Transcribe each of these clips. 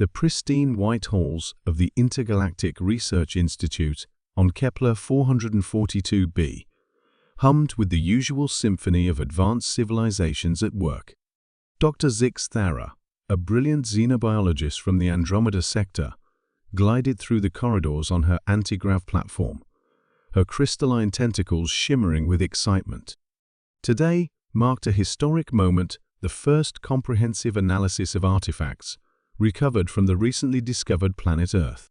The pristine white halls of the Intergalactic Research Institute on Kepler 442b hummed with the usual symphony of advanced civilizations at work. Dr. Zix Thara, a brilliant xenobiologist from the Andromeda sector, glided through the corridors on her anti-grav platform, her crystalline tentacles shimmering with excitement. Today marked a historic moment, the first comprehensive analysis of artifacts recovered from the recently discovered planet Earth.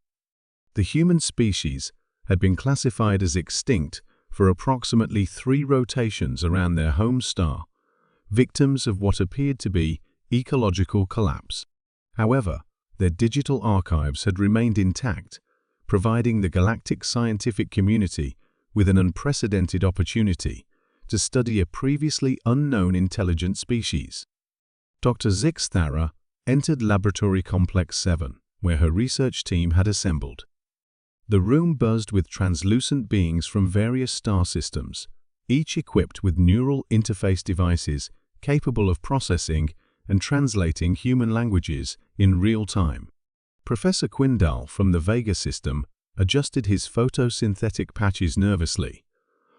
The human species had been classified as extinct for approximately 3 rotations around their home star, victims of what appeared to be ecological collapse. However, their digital archives had remained intact, providing the galactic scientific community with an unprecedented opportunity to study a previously unknown intelligent species. Dr. Zix Thara entered Laboratory Complex 7, where her research team had assembled. The room buzzed with translucent beings from various star systems, each equipped with neural interface devices capable of processing and translating human languages in real time. Professor Quindal from the Vega system adjusted his photosynthetic patches nervously,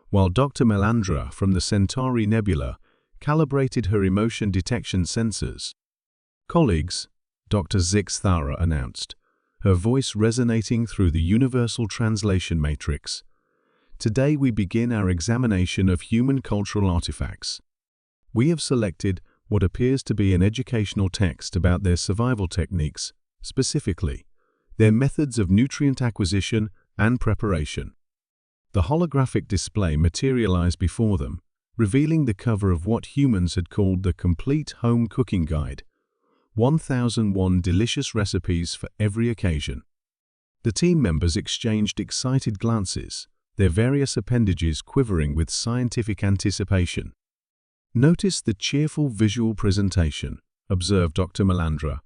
while Dr. Melandra from the Centauri Nebula calibrated her emotion detection sensors. "Colleagues," Dr. Zix Thara announced, her voice resonating through the universal translation matrix. "Today we begin our examination of human cultural artifacts. We have selected what appears to be an educational text about their survival techniques, specifically, their methods of nutrient acquisition and preparation." The holographic display materialized before them, revealing the cover of what humans had called the Complete Home Cooking Guide, 1001 delicious recipes for every occasion. The team members exchanged excited glances, their various appendages quivering with scientific anticipation. "Notice the cheerful visual presentation," observed Dr. Melandra,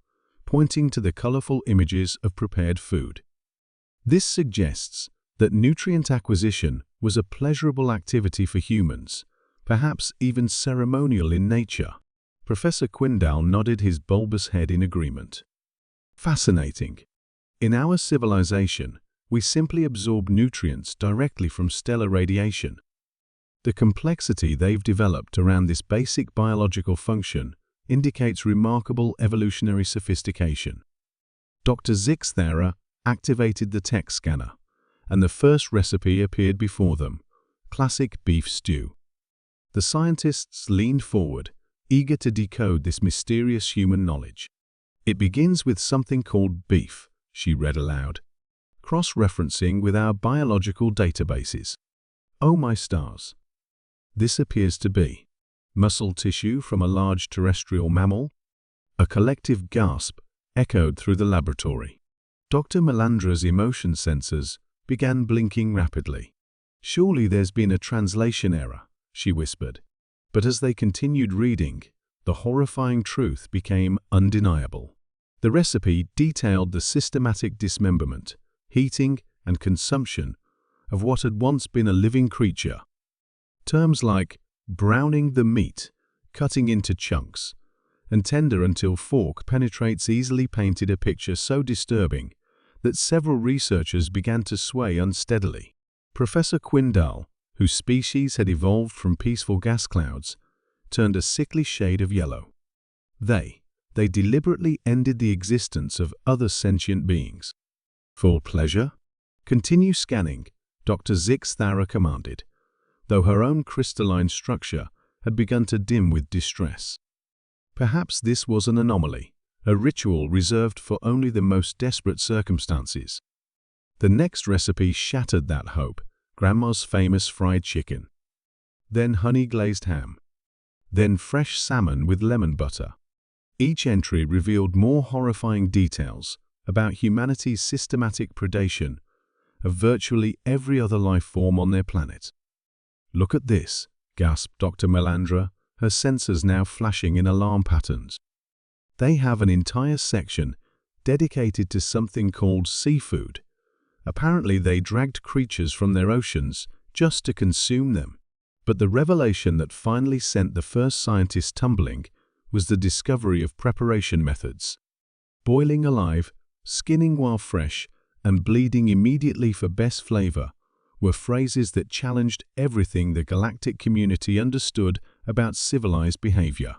pointing to the colorful images of prepared food. "This suggests that nutrient acquisition was a pleasurable activity for humans, perhaps even ceremonial in nature." Professor Quindal nodded his bulbous head in agreement. "Fascinating. In our civilization, we simply absorb nutrients directly from stellar radiation. The complexity they've developed around this basic biological function indicates remarkable evolutionary sophistication." Dr. Zix Thara activated the text scanner, and the first recipe appeared before them: classic beef stew. The scientists leaned forward, eager to decode this mysterious human knowledge. "It begins with something called beef," she read aloud, cross-referencing with our biological databases. "Oh my stars. This appears to be muscle tissue from a large terrestrial mammal." A collective gasp echoed through the laboratory. Dr. Melandra's emotion sensors began blinking rapidly. "Surely there's been a translation error," she whispered. But as they continued reading, the horrifying truth became undeniable. The recipe detailed the systematic dismemberment, heating, and consumption of what had once been a living creature. Terms like browning the meat, cutting into chunks, and tender until fork penetrates easily painted a picture so disturbing that several researchers began to sway unsteadily. Professor Quindal, whose species had evolved from peaceful gas clouds, turned a sickly shade of yellow. They deliberately ended the existence of other sentient beings. "For pleasure? Continue scanning," Dr. Zix Thara commanded, though her own crystalline structure had begun to dim with distress. Perhaps this was an anomaly, a ritual reserved for only the most desperate circumstances. The next recipe shattered that hope: Grandma's famous fried chicken. Then honey-glazed ham. Then fresh salmon with lemon butter. Each entry revealed more horrifying details about humanity's systematic predation of virtually every other life form on their planet. "Look at this," gasped Dr. Melandra, her sensors now flashing in alarm patterns. "They have an entire section dedicated to something called seafood. Apparently they dragged creatures from their oceans just to consume them." But the revelation that finally sent the first scientists tumbling was the discovery of preparation methods. boiling alive, skinning while fresh, and bleeding immediately for best flavor were phrases that challenged everything the galactic community understood about civilized behavior.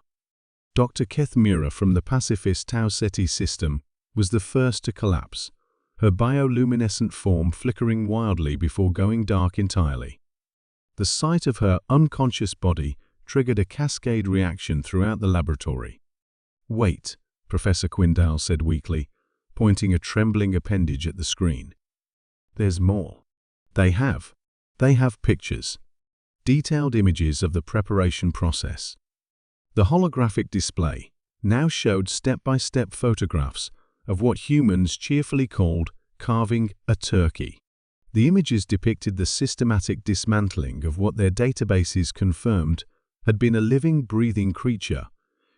Dr. Kethmira from the pacifist Tau Ceti system was the first to collapse, her bioluminescent form flickering wildly before going dark entirely. The sight of her unconscious body triggered a cascade reaction throughout the laboratory. "Wait," Professor Quindal said weakly, pointing a trembling appendage at the screen. "There's more. They have pictures, detailed images of the preparation process." The holographic display now showed step-by-step photographs of what humans cheerfully called carving a turkey. The images depicted the systematic dismantling of what their databases confirmed had been a living, breathing creature,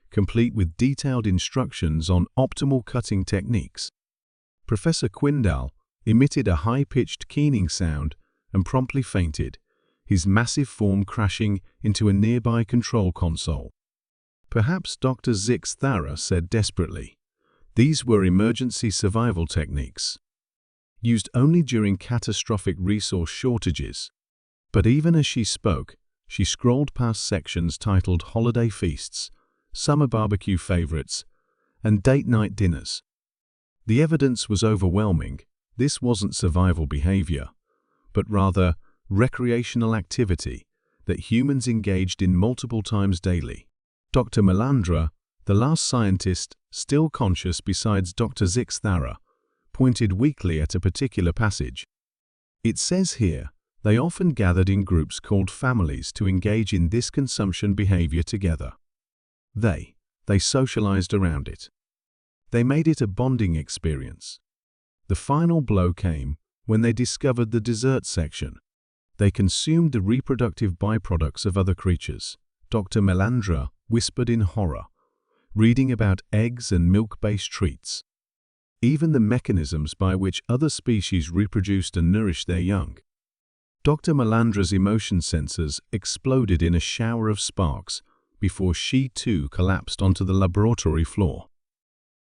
complete with detailed instructions on optimal cutting techniques. Professor Quindal emitted a high-pitched keening sound and promptly fainted, his massive form crashing into a nearby control console. Perhaps Dr. Zix Thara said desperately, "These were emergency survival techniques, used only during catastrophic resource shortages." But even as she spoke, she scrolled past sections titled Holiday Feasts, Summer Barbecue Favorites, and Date Night Dinners. The evidence was overwhelming. This wasn't survival behavior, but rather recreational activity that humans engaged in multiple times daily. Dr. Melandra, the last scientist still conscious besides Dr. Zix Thara, pointed weakly at a particular passage. "It says here, they often gathered in groups called families to engage in this consumption behavior together. They socialized around it. They made it a bonding experience." The final blow came when they discovered the dessert section. They consumed the reproductive byproducts of other creatures. Dr. Melandra whispered in horror, reading about eggs and milk-based treats. Even the mechanisms by which other species reproduced and nourished their young. Dr. Melandra's emotion sensors exploded in a shower of sparks before she too collapsed onto the laboratory floor.